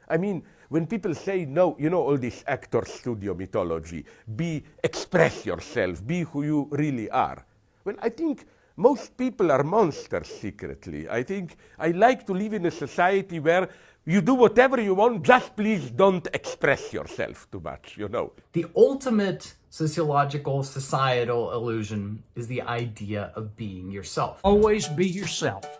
I mean, when people say, no, you know, all this actor studio mythology, express yourself, be who you really are. Well, I think most people are monsters secretly. I think I like to live in a society where you do whatever you want, just please don't express yourself too much, you know. The ultimate sociological, societal illusion is the idea of being yourself. Always be yourself,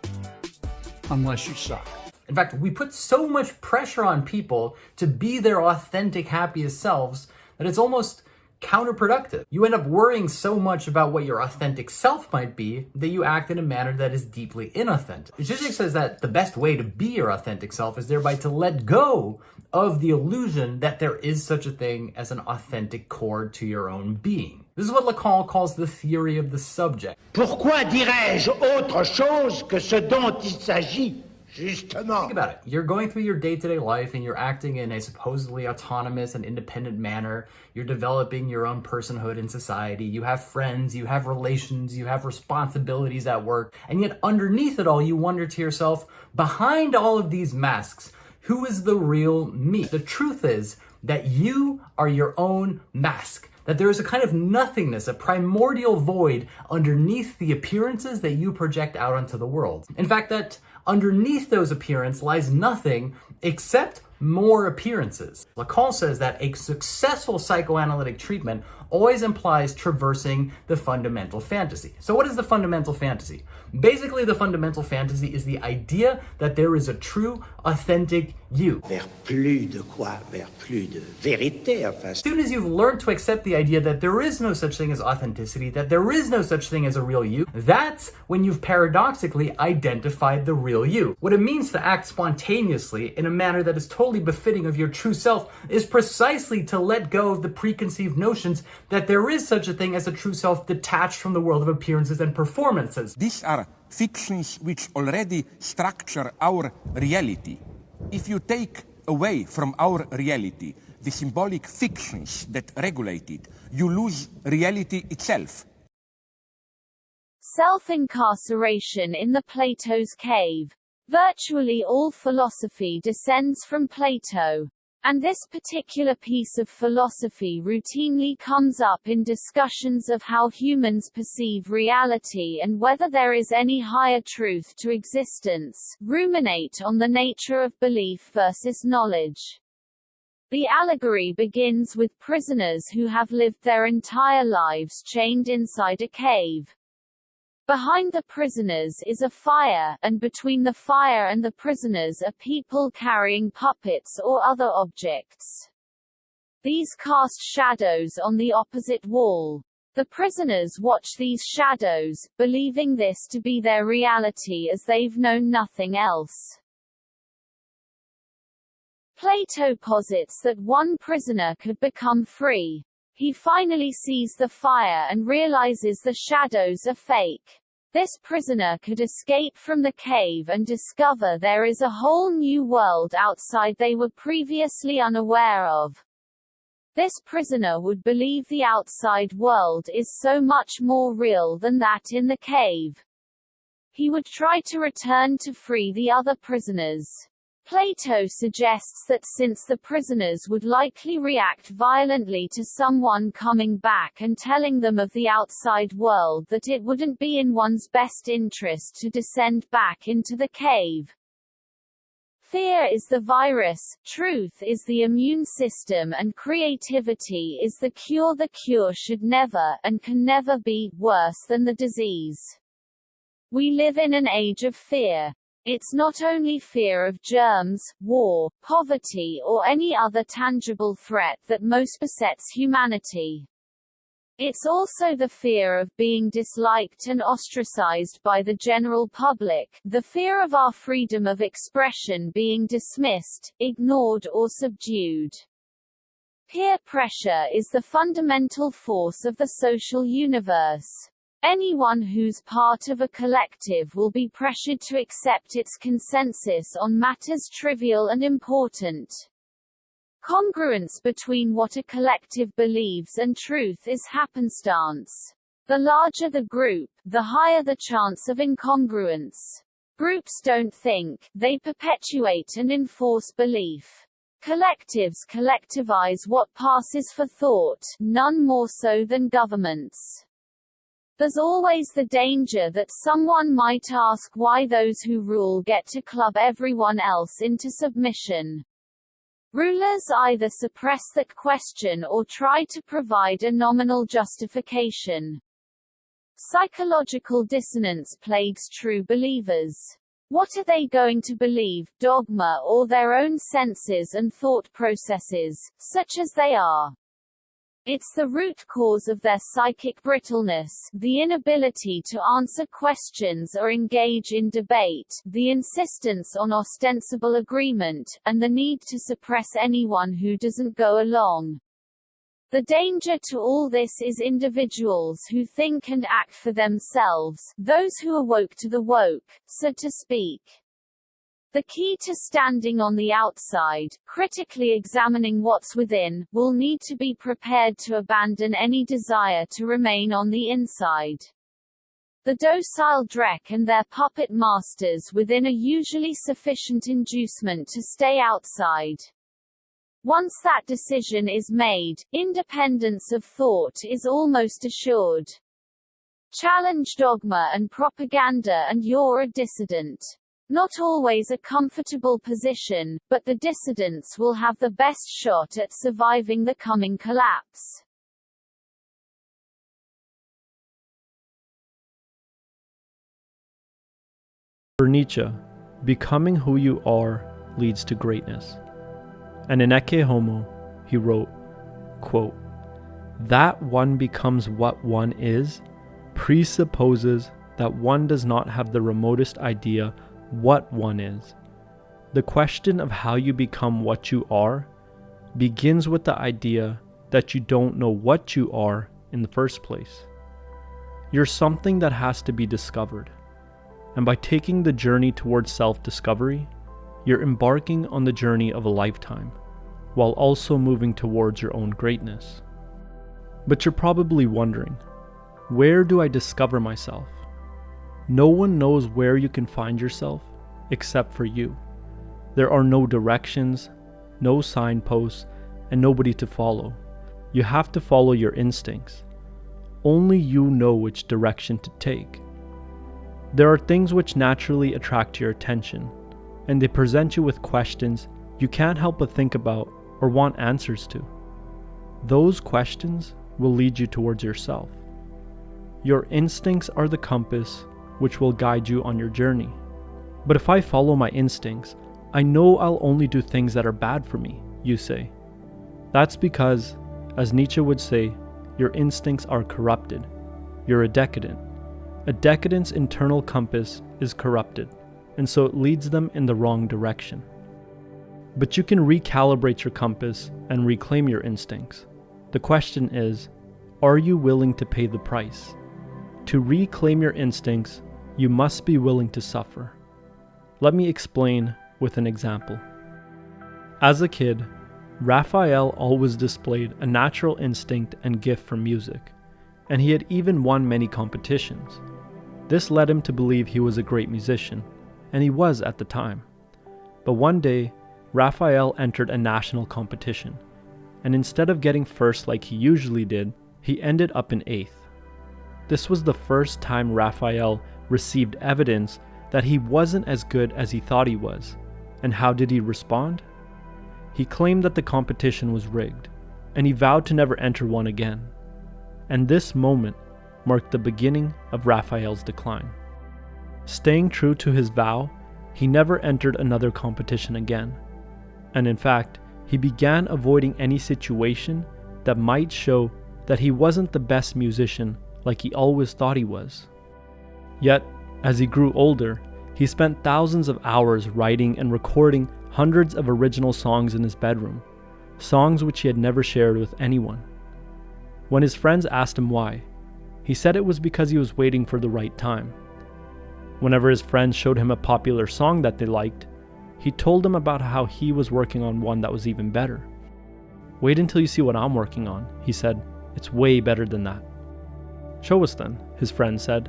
unless you suck. In fact, we put so much pressure on people to be their authentic, happiest selves that it's almost counterproductive. You end up worrying so much about what your authentic self might be that you act in a manner that is deeply inauthentic. Zizek says that the best way to be your authentic self is thereby to let go of the illusion that there is such a thing as an authentic core to your own being. This is what Lacan calls the theory of the subject. Pourquoi dirais-je autre chose que ce dont il s'agit? Justement. Think about it. You're going through your day-to-day life and you're acting in a supposedly autonomous and independent manner. You're developing your own personhood in society. You have friends, you have relations, you have responsibilities at work. And yet underneath it all, you wonder to yourself, behind all of these masks, who is the real me? The truth is that you are your own mask. That there is a kind of nothingness, a primordial void underneath the appearances that you project out onto the world. In fact, that underneath those appearances lies nothing except more appearances. Lacan says that a successful psychoanalytic treatment always implies traversing the fundamental fantasy. So what is the fundamental fantasy? Basically, the fundamental fantasy is the idea that there is a true, authentic you. Vers plus de quoi? Vers plus de vérité, enfin. As soon as you've learned to accept the idea that there is no such thing as authenticity, that there is no such thing as a real you, that's when you've paradoxically identified the real you. What it means to act spontaneously in a manner that is totally befitting of your true self is precisely to let go of the preconceived notions that there is such a thing as a true self detached from the world of appearances and performances. These are fictions which already structure our reality. If you take away from our reality the symbolic fictions that regulate it, you lose reality itself. Self-incarceration in the Plato's cave. Virtually all philosophy descends from Plato. And this particular piece of philosophy routinely comes up in discussions of how humans perceive reality and whether there is any higher truth to existence, ruminate on the nature of belief versus knowledge. The allegory begins with prisoners who have lived their entire lives chained inside a cave. Behind the prisoners is a fire, and between the fire and the prisoners are people carrying puppets or other objects. These cast shadows on the opposite wall. The prisoners watch these shadows, believing this to be their reality as they've known nothing else. Plato posits that one prisoner could become free. He finally sees the fire and realizes the shadows are fake. This prisoner could escape from the cave and discover there is a whole new world outside they were previously unaware of. This prisoner would believe the outside world is so much more real than that in the cave. He would try to return to free the other prisoners. Plato suggests that since the prisoners would likely react violently to someone coming back and telling them of the outside world, that it wouldn't be in one's best interest to descend back into the cave. Fear is the virus, truth is the immune system, and creativity is the cure. The cure should never, and can never be, worse than the disease. We live in an age of fear. It's not only fear of germs, war, poverty or any other tangible threat that most besets humanity. It's also the fear of being disliked and ostracized by the general public, the fear of our freedom of expression being dismissed, ignored or subdued. Peer pressure is the fundamental force of the social universe. Anyone who's part of a collective will be pressured to accept its consensus on matters trivial and important. Congruence between what a collective believes and truth is happenstance. The larger the group, the higher the chance of incongruence. Groups don't think, they perpetuate and enforce belief. Collectives collectivize what passes for thought, none more so than governments. There's always the danger that someone might ask why those who rule get to club everyone else into submission. Rulers either suppress that question or try to provide a nominal justification. Psychological dissonance plagues true believers. What are they going to believe, dogma or their own senses and thought processes, such as they are? It's the root cause of their psychic brittleness, the inability to answer questions or engage in debate, the insistence on ostensible agreement, and the need to suppress anyone who doesn't go along. The danger to all this is individuals who think and act for themselves, those who are woke to the woke, so to speak. The key to standing on the outside, critically examining what's within, will need to be prepared to abandon any desire to remain on the inside. The docile Drek and their puppet masters within are usually sufficient inducement to stay outside. Once that decision is made, independence of thought is almost assured. Challenge dogma and propaganda and you're a dissident. Not always a comfortable position, but the dissidents will have the best shot at surviving the coming collapse. For Nietzsche, becoming who you are leads to greatness. And in Ecce Homo, he wrote, quote, "That one becomes what one is presupposes that one does not have the remotest idea what one is. The question of how you become what you are begins with the idea that you don't know what you are in the first place. You're something that has to be discovered. And by taking the journey towards self-discovery, you're embarking on the journey of a lifetime, while also moving towards your own greatness. But you're probably wondering, where do I discover myself? No one knows where you can find yourself except for you. There are no directions, no signposts, and nobody to follow. You have to follow your instincts. Only you know which direction to take. There are things which naturally attract your attention, and they present you with questions you can't help but think about or want answers to. Those questions will lead you towards yourself. Your instincts are the compass which will guide you on your journey. But if I follow my instincts, I know I'll only do things that are bad for me, you say. That's because, as Nietzsche would say, your instincts are corrupted. You're a decadent. A decadent's internal compass is corrupted, and so it leads them in the wrong direction. But you can recalibrate your compass and reclaim your instincts. The question is, are you willing to pay the price? To reclaim your instincts, you must be willing to suffer. Let me explain with an example. As a kid, Raphael always displayed a natural instinct and gift for music, and he had even won many competitions. This led him to believe he was a great musician, and he was at the time. But one day, Raphael entered a national competition, and instead of getting first like he usually did, he ended up in 8th. This was the first time Raphael received evidence that he wasn't as good as he thought he was. And how did he respond? He claimed that the competition was rigged, and he vowed to never enter one again. And this moment marked the beginning of Raphael's decline. Staying true to his vow, he never entered another competition again. And in fact, he began avoiding any situation that might show that he wasn't the best musician like he always thought he was. Yet, as he grew older, he spent thousands of hours writing and recording hundreds of original songs in his bedroom, songs which he had never shared with anyone. When his friends asked him why, he said it was because he was waiting for the right time. Whenever his friends showed him a popular song that they liked, he told them about how he was working on one that was even better. "Wait until you see what I'm working on," he said. "It's way better than that." "Show us then," his friend said.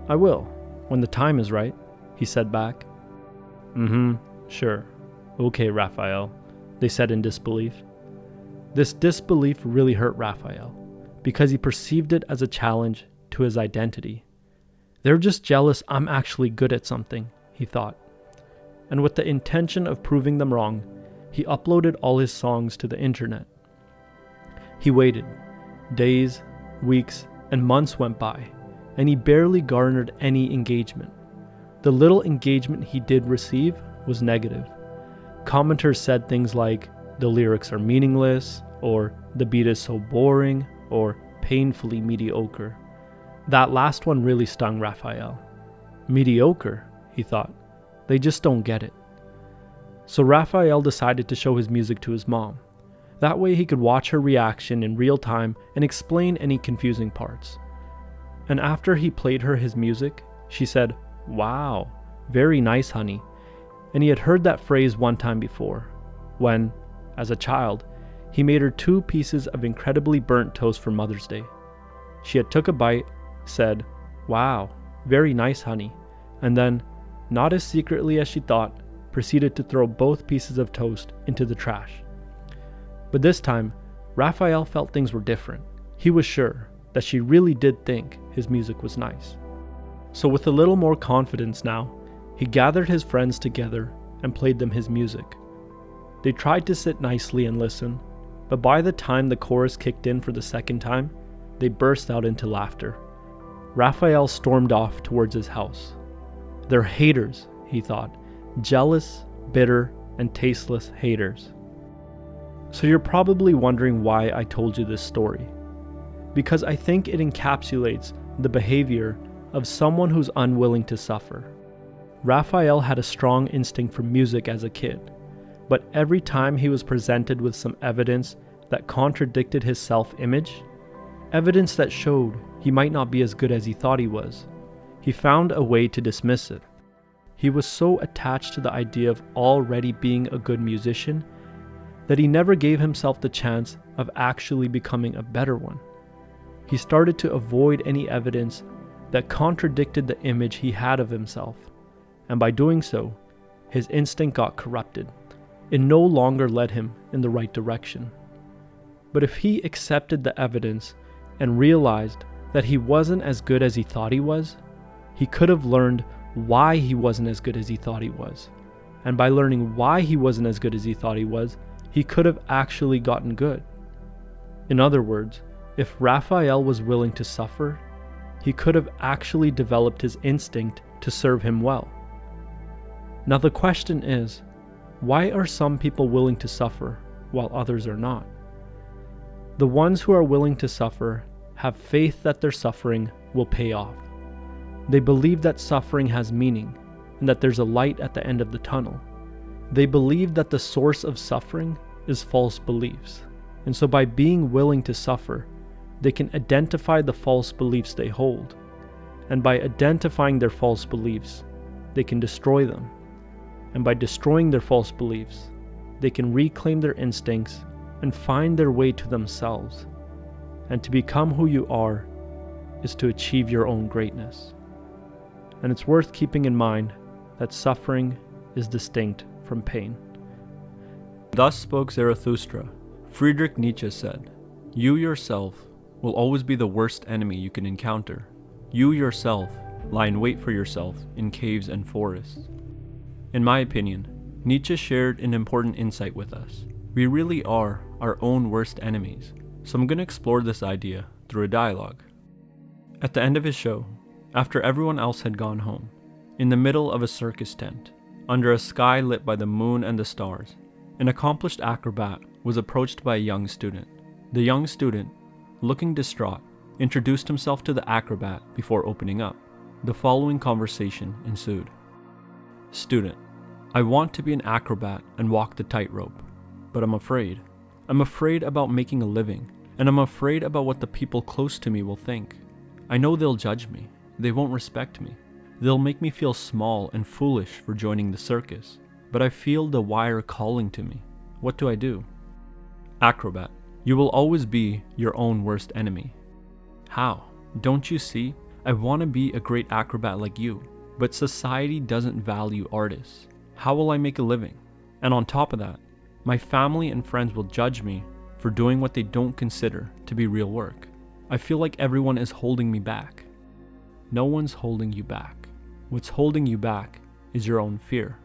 "I will, when the time is right," he said back. Sure. Okay, Raphael. they said in disbelief. This disbelief really hurt Raphael, because he perceived it as a challenge to his identity. They're just jealous I'm actually good at something, he thought. And with the intention of proving them wrong, he uploaded all his songs to the internet. He waited. Days, weeks, and months went by, and he barely garnered any engagement. The little engagement he did receive was negative. Commenters said things like, the lyrics are meaningless, or the beat is so boring, or painfully mediocre. That last one really stung Raphael. Mediocre, he thought. They just don't get it. So Raphael decided to show his music to his mom. That way he could watch her reaction in real time and explain any confusing parts. And after he played her his music, she said, "Wow, very nice, honey." And he had heard that phrase one time before, when, as a child, he made her 2 pieces of incredibly burnt toast for Mother's Day. She had took a bite, said, "Wow, very nice, honey," and then, not as secretly as she thought, proceeded to throw both pieces of toast into the trash. But this time, Raphael felt things were different. He was sure that she really did think his music was nice. So with a little more confidence now, he gathered his friends together and played them his music. They tried to sit nicely and listen, but by the time the chorus kicked in for the second time, they burst out into laughter. Raphael stormed off towards his house. They're haters, he thought. Jealous, bitter, and tasteless haters. So you're probably wondering why I told you this story. Because I think it encapsulates the behavior of someone who's unwilling to suffer. Raphael had a strong instinct for music as a kid, but every time he was presented with some evidence that contradicted his self-image, evidence that showed he might not be as good as he thought he was, he found a way to dismiss it. He was so attached to the idea of already being a good musician that he never gave himself the chance of actually becoming a better one. He started to avoid any evidence that contradicted the image he had of himself, and by doing so, his instinct got corrupted. It no longer led him in the right direction. But if he accepted the evidence and realized that he wasn't as good as he thought he was, he could have learned why he wasn't as good as he thought he was. And by learning why he wasn't as good as he thought he was, he could have actually gotten good. In other words, if Raphael was willing to suffer, he could have actually developed his instinct to serve him well. Now the question is, why are some people willing to suffer while others are not? The ones who are willing to suffer have faith that their suffering will pay off. They believe that suffering has meaning and that there's a light at the end of the tunnel. They believe that the source of suffering is false beliefs. And so by being willing to suffer, they can identify the false beliefs they hold. And by identifying their false beliefs, they can destroy them. And by destroying their false beliefs, they can reclaim their instincts and find their way to themselves. And to become who you are is to achieve your own greatness. And it's worth keeping in mind that suffering is distinct from pain. Thus spoke Zarathustra. Friedrich Nietzsche said, "You yourself will always be the worst enemy you can encounter. You yourself lie in wait for yourself in caves and forests." In my opinion, Nietzsche shared an important insight with us. We really are our own worst enemies. So I'm going to explore this idea through a dialogue. At the end of his show, after everyone else had gone home, in the middle of a circus tent, under a sky lit by the moon and the stars, an accomplished acrobat was approached by a young student. The young student, looking distraught, introduced himself to the acrobat before opening up. The following conversation ensued. Student: I want to be an acrobat and walk the tightrope, but I'm afraid. I'm afraid about making a living, and I'm afraid about what the people close to me will think. I know they'll judge me. They won't respect me. They'll make me feel small and foolish for joining the circus, but I feel the wire calling to me. What do I do? Acrobat: You will always be your own worst enemy. How? Don't you see? I want to be a great acrobat like you, but society doesn't value artists. How will I make a living? And on top of that, My family and friends will judge me for doing what they don't consider to be real work. I feel like everyone is holding me back. No one's holding you back. What's holding you back is your own fear.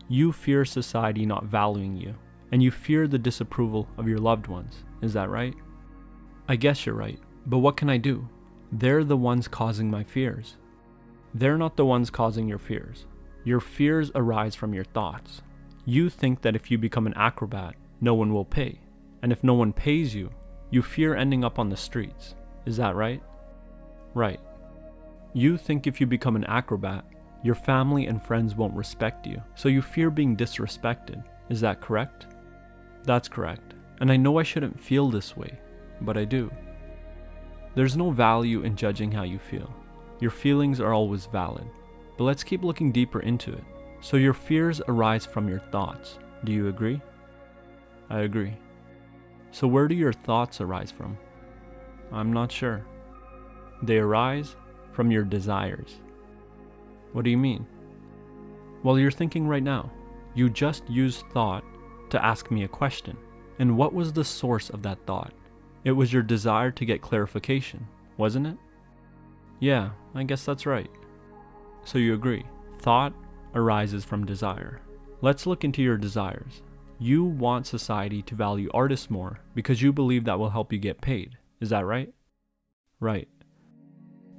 You fear society not valuing you, and you fear the disapproval of your loved ones. Is that right? I guess you're right, but what can I do? They're the ones causing my fears. They're not the ones causing your fears. Your fears arise from your thoughts. You think that if you become an acrobat, no one will pay. And if no one pays you, you fear ending up on the streets. Is that right? Right. You think if you become an acrobat, your family and friends won't respect you, so you fear being disrespected. Is that correct? That's correct. And I know I shouldn't feel this way, but I do. There's no value in judging how you feel. Your feelings are always valid. But let's keep looking deeper into it. So your fears arise from your thoughts. Do you agree? I agree. So where do your thoughts arise from? I'm not sure. They arise from your desires. What do you mean? Well, you're thinking right now. You just used thought to ask me a question. And what was the source of that thought? It was your desire to get clarification, wasn't it? Yeah, I guess that's right. So you agree. Thought arises from desire. Let's look into your desires. You want society to value artists more because you believe that will help you get paid. Is that right? Right.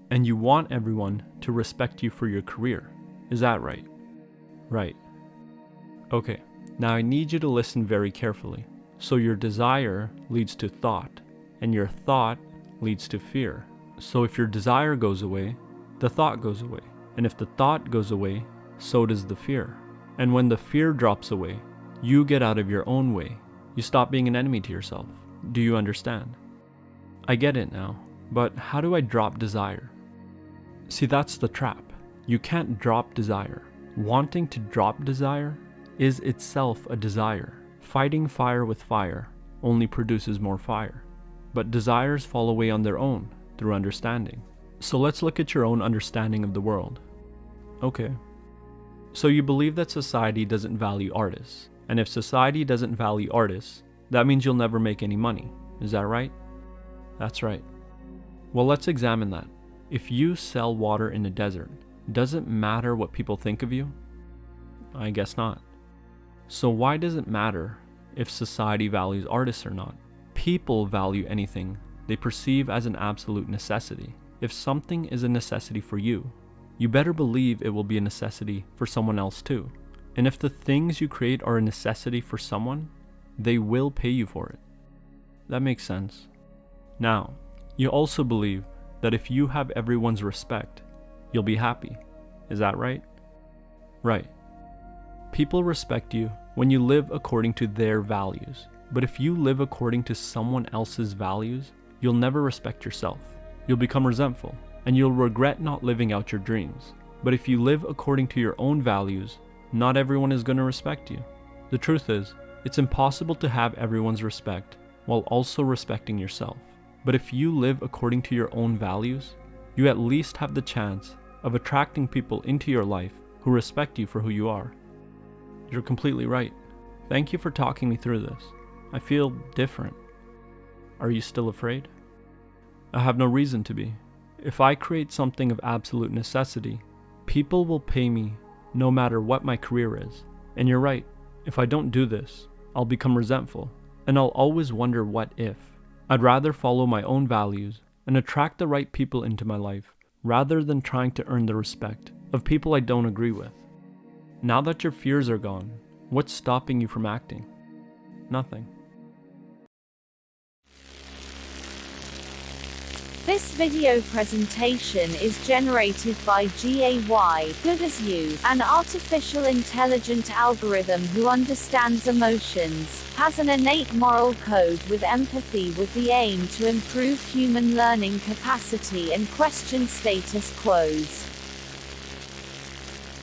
And you want everyone to respect you for your career. Is that right? Right. Okay, now I need you to listen very carefully. So your desire leads to thought, and your thought leads to fear. So if your desire goes away, the thought goes away. And if the thought goes away, so does the fear. And when the fear drops away, you get out of your own way. You stop being an enemy to yourself. Do you understand? I get it now, but how do I drop desire? See, that's the trap. You can't drop desire. Wanting to drop desire is itself a desire. Fighting fire with fire only produces more fire. But desires fall away on their own through understanding. So let's look at your own understanding of the world. Okay. So you believe that society doesn't value artists. And if society doesn't value artists, that means you'll never make any money. Is that right? That's right. Well, let's examine that. If you sell water in a desert, does it matter what people think of you? I guess not. So why does it matter if society values artists or not? People value anything they perceive as an absolute necessity. If something is a necessity for you, you better believe it will be a necessity for someone else too. And if the things you create are a necessity for someone, they will pay you for it. That makes sense. Now, you also believe that if you have everyone's respect, you'll be happy. Is that right? Right. People respect you when you live according to their values. But if you live according to someone else's values, you'll never respect yourself. You'll become resentful, and you'll regret not living out your dreams. But if you live according to your own values, not everyone is going to respect you. The truth is, it's impossible to have everyone's respect while also respecting yourself. But if you live according to your own values, you at least have the chance of attracting people into your life who respect you for who you are. You're completely right. Thank you for talking me through this. I feel different. Are you still afraid? I have no reason to be. If I create something of absolute necessity, people will pay me no matter what my career is. And you're right, if I don't do this, I'll become resentful, and I'll always wonder what if. I'd rather follow my own values and attract the right people into my life, rather than trying to earn the respect of people I don't agree with. Now that your fears are gone, what's stopping you from acting? Nothing. This video presentation is generated by G.A.Y, good as you, an artificial intelligent algorithm who understands emotions, has an innate moral code with empathy with the aim to improve human learning capacity and question status quos.